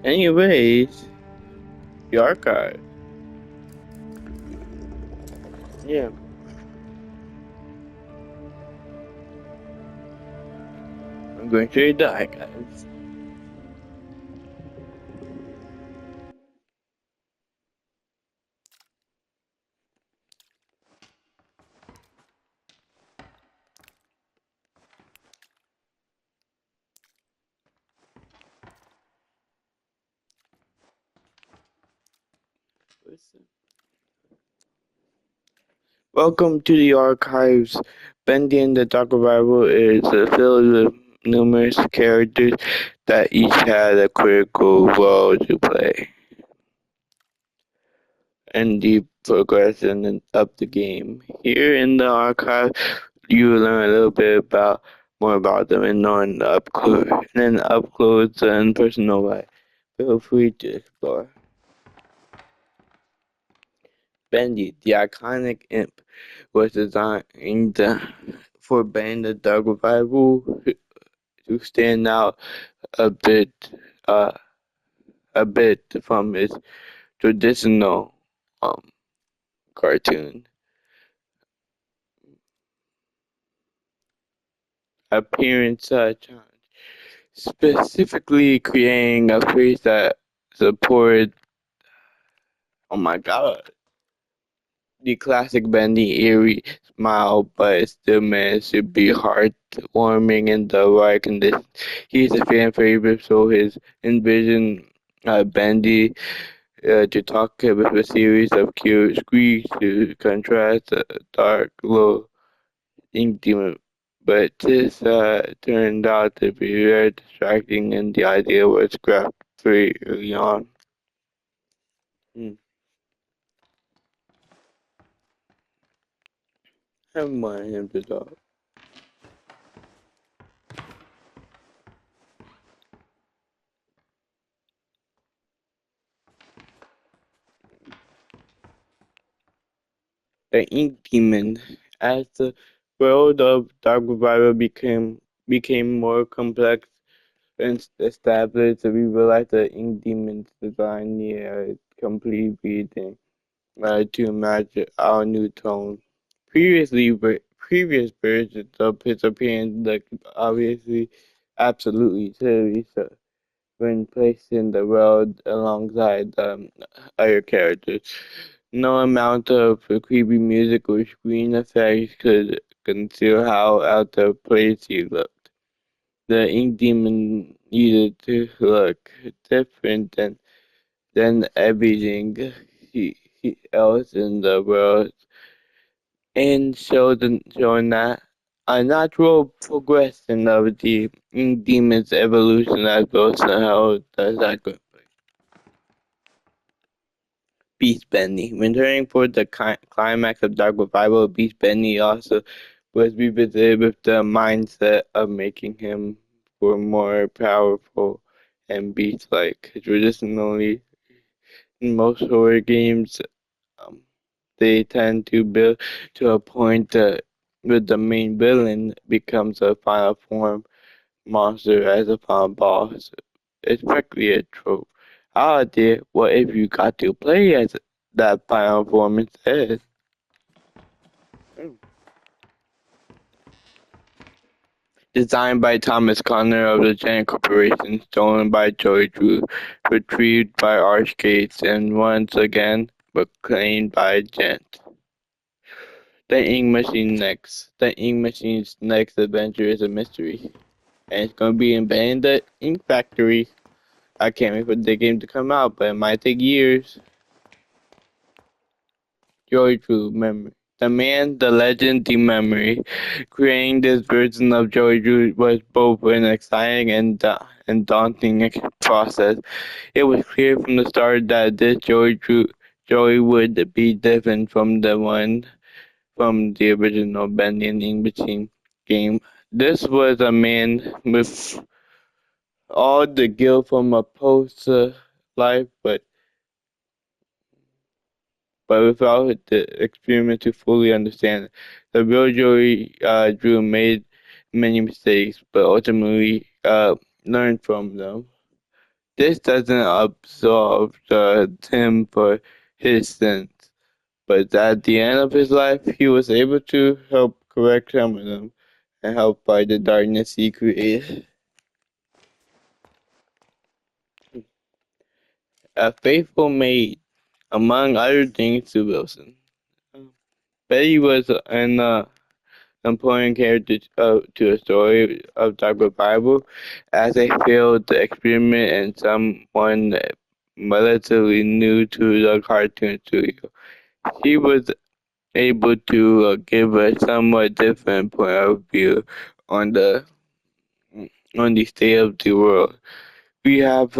Anyways, the archive. Yeah, I'm going to read the archives. Welcome to the archives. Bendy and the Dark Revival is filled with numerous characters that each had a critical role to play in the progression of the game. Here in the archive, you will learn a little bit about more about them and knowing the up close and then up close and personal way. Feel free to explore. Bendy, the iconic imp, was designed for Band the Dark Revival to stand out a bit, uh, a bit from its traditional um, cartoon appearance, specifically creating a face that supported. Oh my God! The classic Bendy eerie smile, but it still managed to be heartwarming in the right conditions. He's a fan favorite, so his envision Bendy to talk with a series of cute squeaks to contrast the dark, low ink demon. But this turned out to be very distracting, and the idea was scrapped pretty early on. Hmm. I wanted him to talk. The Ink Demon. As the world of Dark Revival became more complex and established, we realized the Ink Demon's design needed complete reading to match our new tone. Previous versions of his appearance looked obviously absolutely silly, so when placed in the world alongside other characters. No amount of creepy music or screen effects could conceal how out of place he looked. The ink demon needed to look different than everything else in the world, and showing that a natural progression of the ink demon's evolution as well as how does that go. Beast Bendy. Returning for the climax of Dark Revival, Beast Bendy also was revisited with the mindset of making him for more powerful and beast-like. Traditionally, in most horror games, um, they tend to build to a point where the main villain becomes a final form monster as a final boss. It's practically a trope. How did what if you got to play as that final form instead? Designed by Thomas Connor of the Giant Corporation, stolen by Joey Drew, retrieved by Archgates, and once again reclaimed by Gent. The Ink Machine next. The Ink Machine's next adventure is a mystery, and it's going to be in the Ink Factory. I can't wait for the game to come out, but it might take years. Joy Drew memory. The man, the legend, the memory. Creating this version of Joy Drew was both an exciting and daunting process. It was clear from the start that this Joy would be different from the one from the original Bendy and Ink Machine game. This was a man with all the guilt from a post life, but without the experience to fully understand it. The real Joey Drew made many mistakes, but ultimately learned from them. This doesn't absolve him for his sins, but at the end of his life, he was able to help correct some of them and help fight the darkness he created. A faithful maid, among other things, to Wilson. Betty was an important character to the story of the Bible as a failed experiment and someone relatively new to the cartoon studio. She was able to give a somewhat different point of view on the state of the world. We have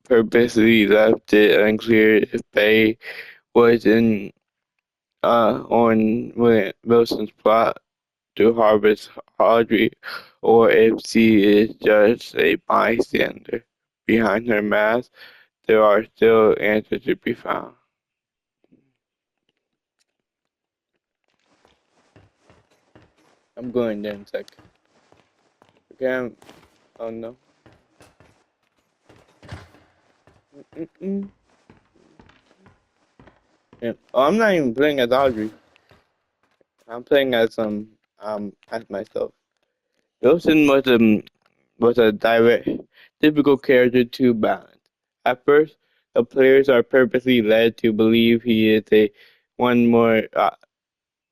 purposely left it unclear if Betty was in on Wilson's plot to harvest Audrey, or if she is just a bystander. Behind her mask, there are still answers to be found. I'm going there in a sec. Okay, oh no. Mm-mm. Yeah. Oh, I'm not even playing as Audrey. I'm playing as myself. Wilson was a direct, difficult character to balance. At first, the players are purposely led to believe he is a one more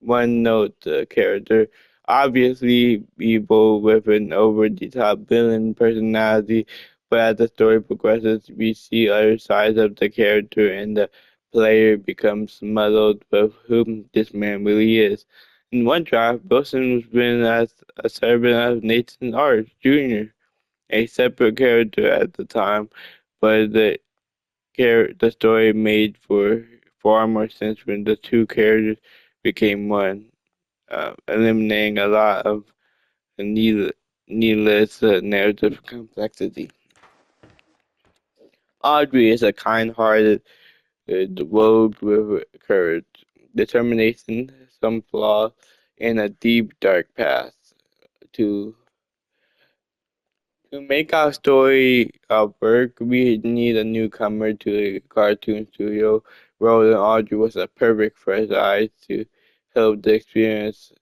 one note character, obviously evil with an over the top villain personality, but as the story progresses, we see other sides of the character and the player becomes muddled with whom this man really is. In one draft, Wilson was written as a servant of Nathan Arch Jr., a separate character at the time, but the story made for far more sense when the two characters became one, eliminating a lot of needless narrative complexity. Audrey is a kind-hearted rogue with courage, determination, some flaws, and a deep, dark past. To to make our story work, we need a newcomer to the cartoon studio. Roland Audrey was a perfect fresh eye to help the experience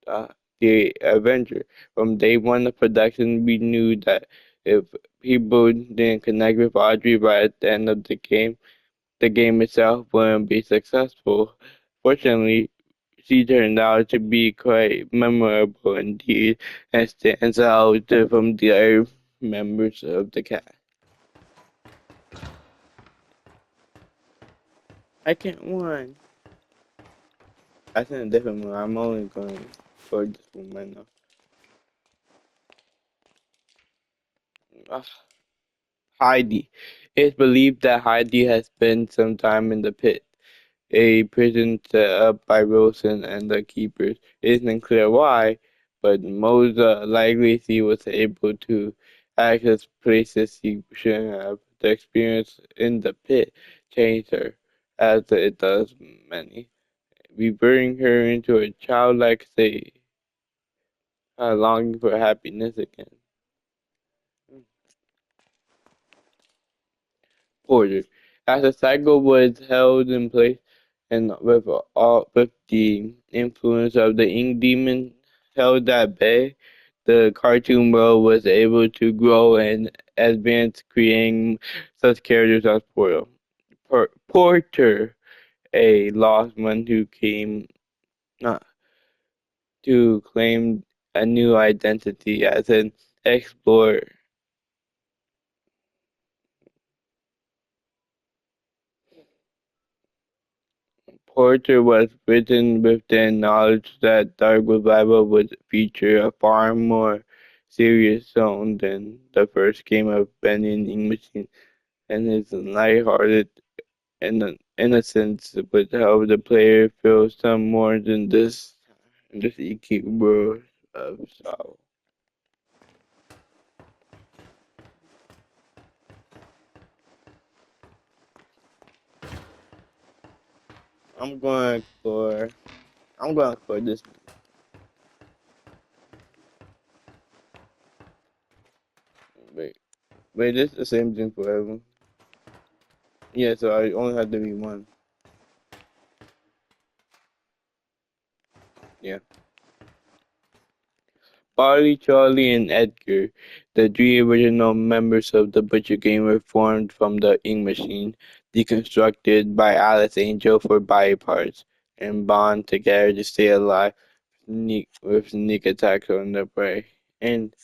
uh, the adventure. From day one of production, we knew that if people didn't connect with Audrey right at the end of the game itself wouldn't be successful. Fortunately, she turned out to be quite memorable indeed and stands out from the other members of the cast. I can't one. That's in a different one. I'm only going for this one right now. Ah, Heidi. It's believed that Heidi has spent some time in the pit, a prison set up by Wilson and the keepers. It isn't clear why, but most likely she was able to access places she shouldn't have. The experience in the pit changed her, as it does many. We bring her into a childlike state, longing for happiness again. Order. As the cycle was held in place and with the influence of the ink demon held at bay, the cartoon world was able to grow and advance, creating such characters as Porter, a lost one who came uh, to claim a new identity as an explorer. Porter was written with the knowledge that Dark Revival would feature a far more serious tone than the first game of Bendy and Ink Machine, and his lighthearted innocence would help the player feel some more than this icky world of sorrow. I'm going for I'm going for this. Wait. Wait, it's the same thing for everyone. Yeah, so I only have to be one. Yeah. Barley, Charlie, and Edgar, the three original members of the Butcher Gang, were formed from the ink machine, deconstructed by Alice Angel for body parts, and bond together to stay alive with sneak attacks on their prey. And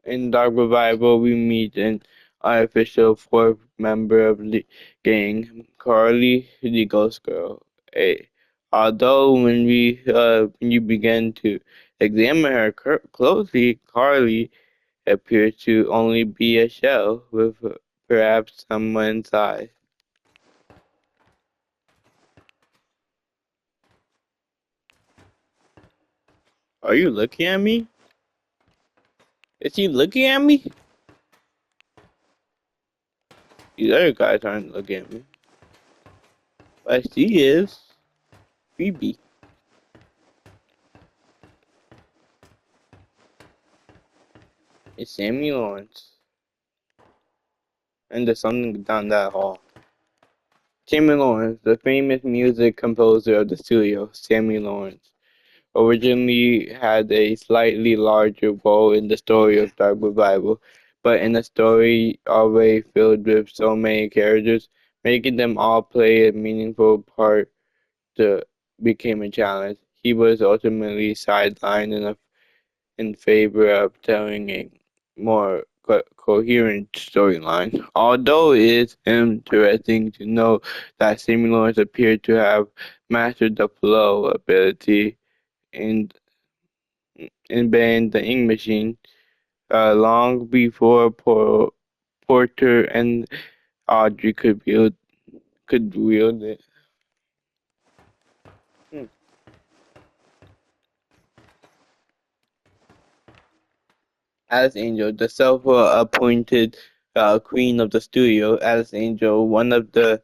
in Dark Revival, we meet an unofficial fourth member of the gang, Carly, the Ghost Girl. Although when you begin to examine her closely, Carly appears to only be a shell with perhaps someone inside. Are you looking at me? Is he looking at me? These other guys aren't looking at me. But she is. Phoebe. It's Sammy Lawrence. And there's something down that hall. Sammy Lawrence, the famous music composer of the studio, Sammy Lawrence, originally had a slightly larger role in the story of Dark Revival, but in a story already filled with so many characters, making them all play a meaningful part to became a challenge. He was ultimately sidelined in favor of telling a more coherent storyline. Although it is interesting to note that Sammy Lawrence appeared to have mastered the flow ability in the ink machine long before Porter and Audrey could wield it. Hmm. Alice Angel, the self-appointed queen of the studio, Alice Angel, one of the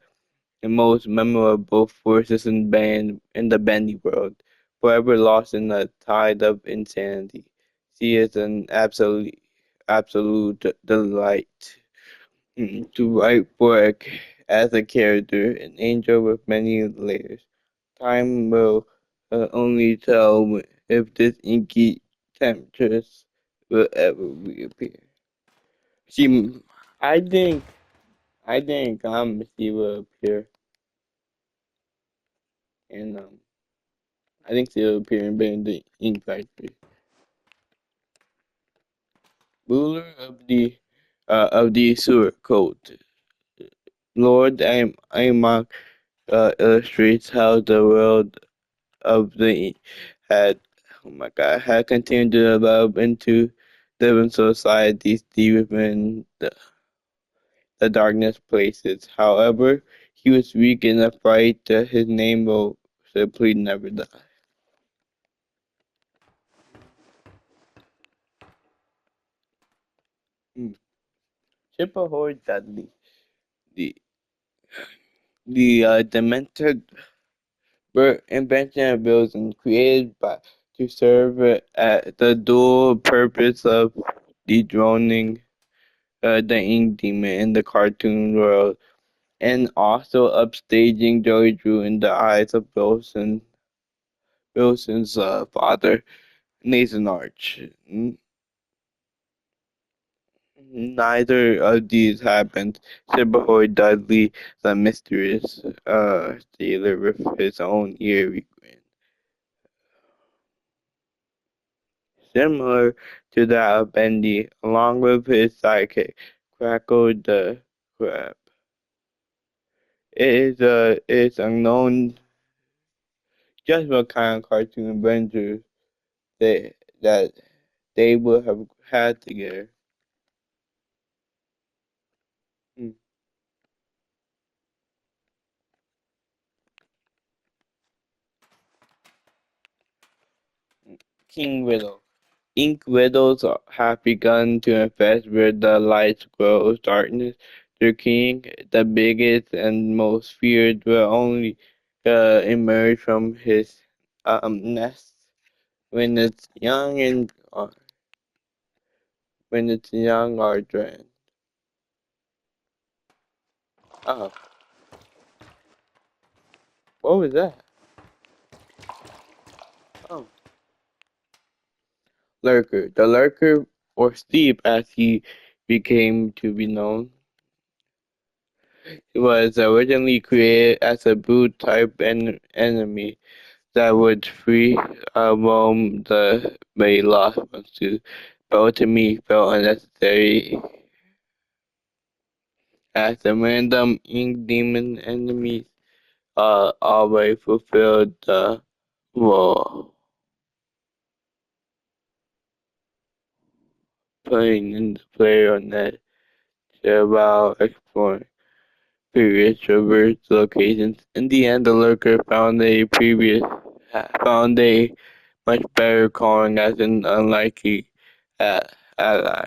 most memorable forces in the Bendy world, forever lost in the tide of insanity. She is an absolute delight to write for as a character, an angel with many layers. Time will only tell if this inky temptress will ever reappear. She, I think, she will appear in I think she'll appear in Bendy Ink Factory. Ruler of the sewer code. Lord Amok illustrates how the world of the had had continued to develop into different societies deep within the darkness places. However, he was weak in a fight that his name will simply never die. Hmm. Chippehoy Dudley, the demented invention of bills and created by to serve at the dual purpose of dethroning the ink demon in the cartoon world and also upstaging Joey Drew in the eyes of Wilson's father, Nathan Arch. Neither of these happened. Superboy Dudley, the mysterious sailor with his own eerie grin. Similar to that of Bendy, along with his sidekick, Crackle the Crab. It is unknown just what kind of cartoon adventures that they would have had together. Hmm. King Riddle. Ink riddles have begun to infest where the light grows darkness. The king, the biggest and most feared, will only emerge from his nest when it's young and when it's young or drained. Oh, what was that? Oh, lurker. The lurker, or Steve as he became to be known, was originally created as a brute type enemy that would free roam the May lost ones to, but ultimately felt unnecessary as the random ink demon enemies always fulfilled the role, putting in the player on that while exploring previous traverse locations. In the end, the lurker found a much better calling as an unlikely uh, ally,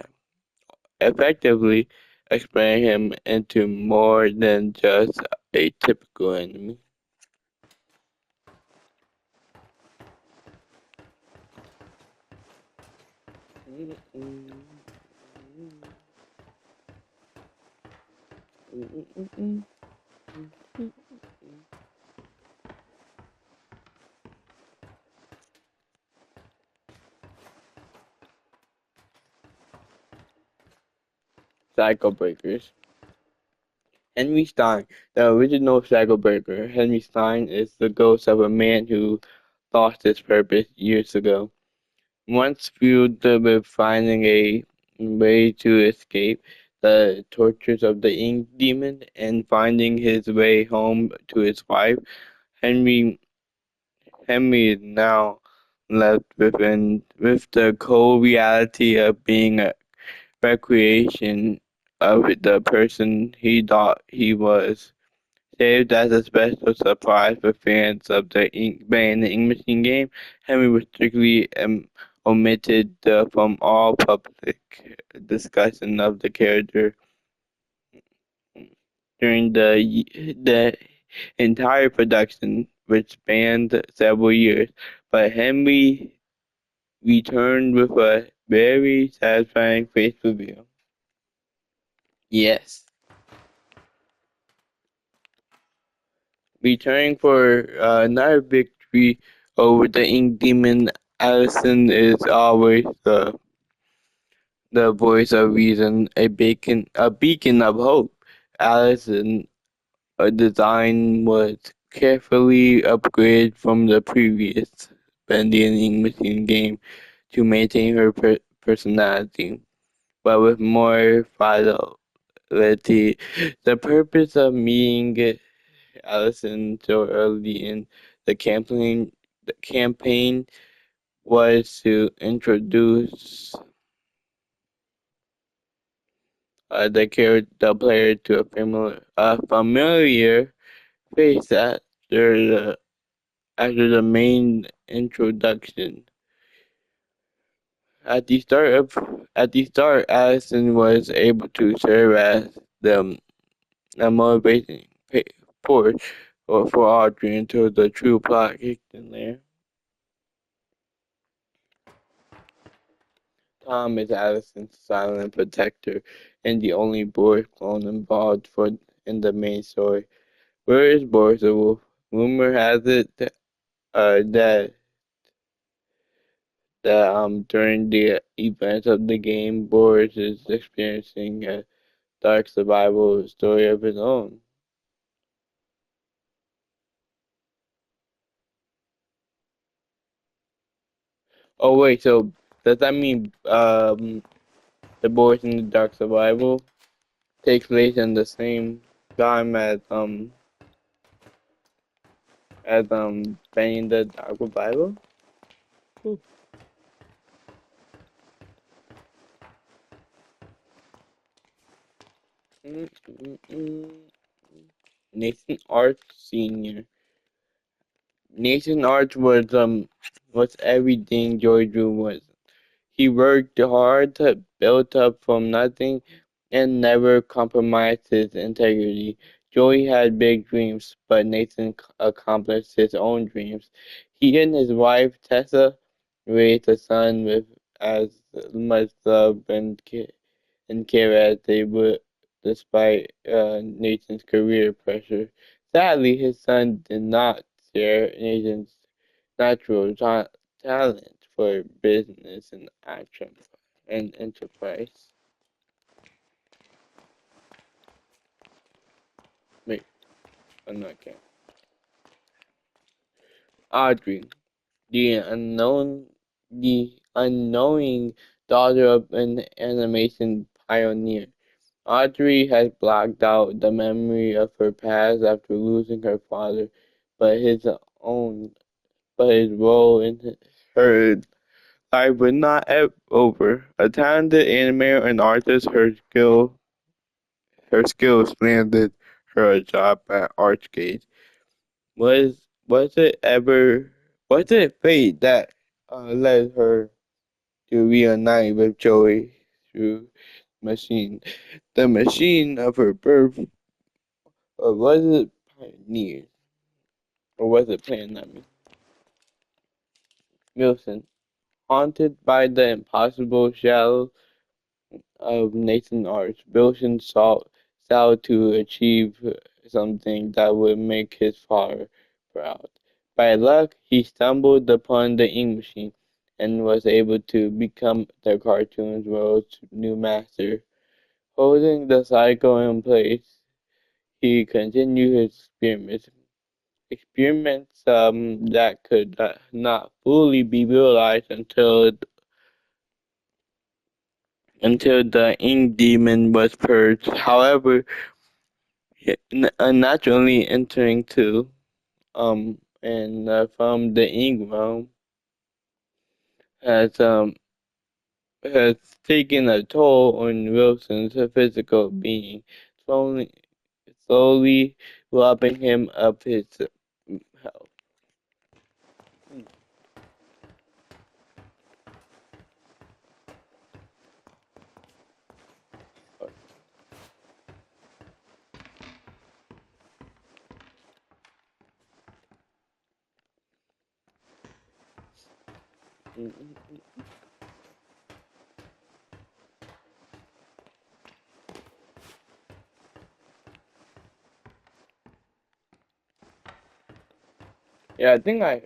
effectively expanding him into more than just a typical enemy. Cycle breakers. Henry Stein, the original cycle breaker. Henry Stein is the ghost of a man who lost his purpose years ago. Once fueled with finding a way to escape the tortures of the ink demon and finding his way home to his wife, Henry Henry is now left with the cold reality of being a recreation of the person he thought he was. Saved as a special surprise for fans of the Ink Band the Ink Machine game, Henry was strictly omitted from all public discussion of the character during the entire production, which spanned several years. But Henry returned with a very satisfying face reveal. Yes, returning for another victory over the Ink Demon, Allison is always the voice of reason, a beacon of hope. Allison, a design was carefully upgraded from the previous Bendy and Ink Machine game to maintain her personality, but with more fidelity. The purpose of meeting Allison so early in the campaign was to introduce the player to a familiar face after the main introduction. At the start Allison was able to serve as the motivating force for Audrey until the true plot kicked in there. Tom is Allison's silent protector and the only Boris clone involved in the main story. Where is Boris the Wolf? Rumor has it that during the events of the game, Boris is experiencing a dark survival story of his own. Oh wait, so does that mean the Boris in the Dark Survival takes place in the same time as Benny in the Dark Survival? Ooh. Mm, mm, mm. Nathan Arch Senior. Nathan Arch was everything Joy Drew was. He worked hard to build up from nothing and never compromised his integrity. Joey had big dreams, but Nathan accomplished his own dreams. He and his wife Tessa raised a son with as much love and care as they would, despite Nathan's career pressure. Sadly, his son did not share Nathan's natural talent for business and action and enterprise. Wait, I'm not kidding. Audrey, the unknowing daughter of an animation pioneer. Audrey has blocked out the memory of her past after losing her father, but own, but his role in her life was not over. A talented animator and artist, her skills landed her a job at Archgate. Was it ever was it fate that led her to reunite with Joey through machine, the machine of her birth, or was it pioneered, or was it planned? I mean, Wilson, haunted by the impossible shadow of Nathan Arch, Wilson sought to achieve something that would make his father proud. By luck, he stumbled upon the ink machine and was able to become the cartoon's world's new master. Holding the cycle in place, he continued his experiments that could not fully be realized until the ink demon was purged. However, naturally entering too, and from the ink realm has has taken a toll on Wilson's physical being, slowly slowly robbing him of his health. Yeah, I think I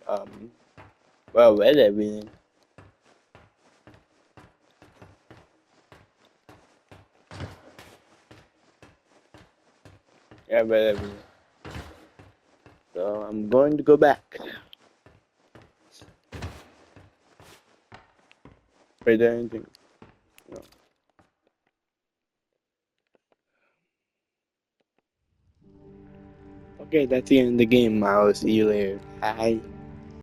read everything. Yeah, I read everything. So I'm going to go back. Read anything? No. Okay, that's the end of the game. I'll see you later. Bye.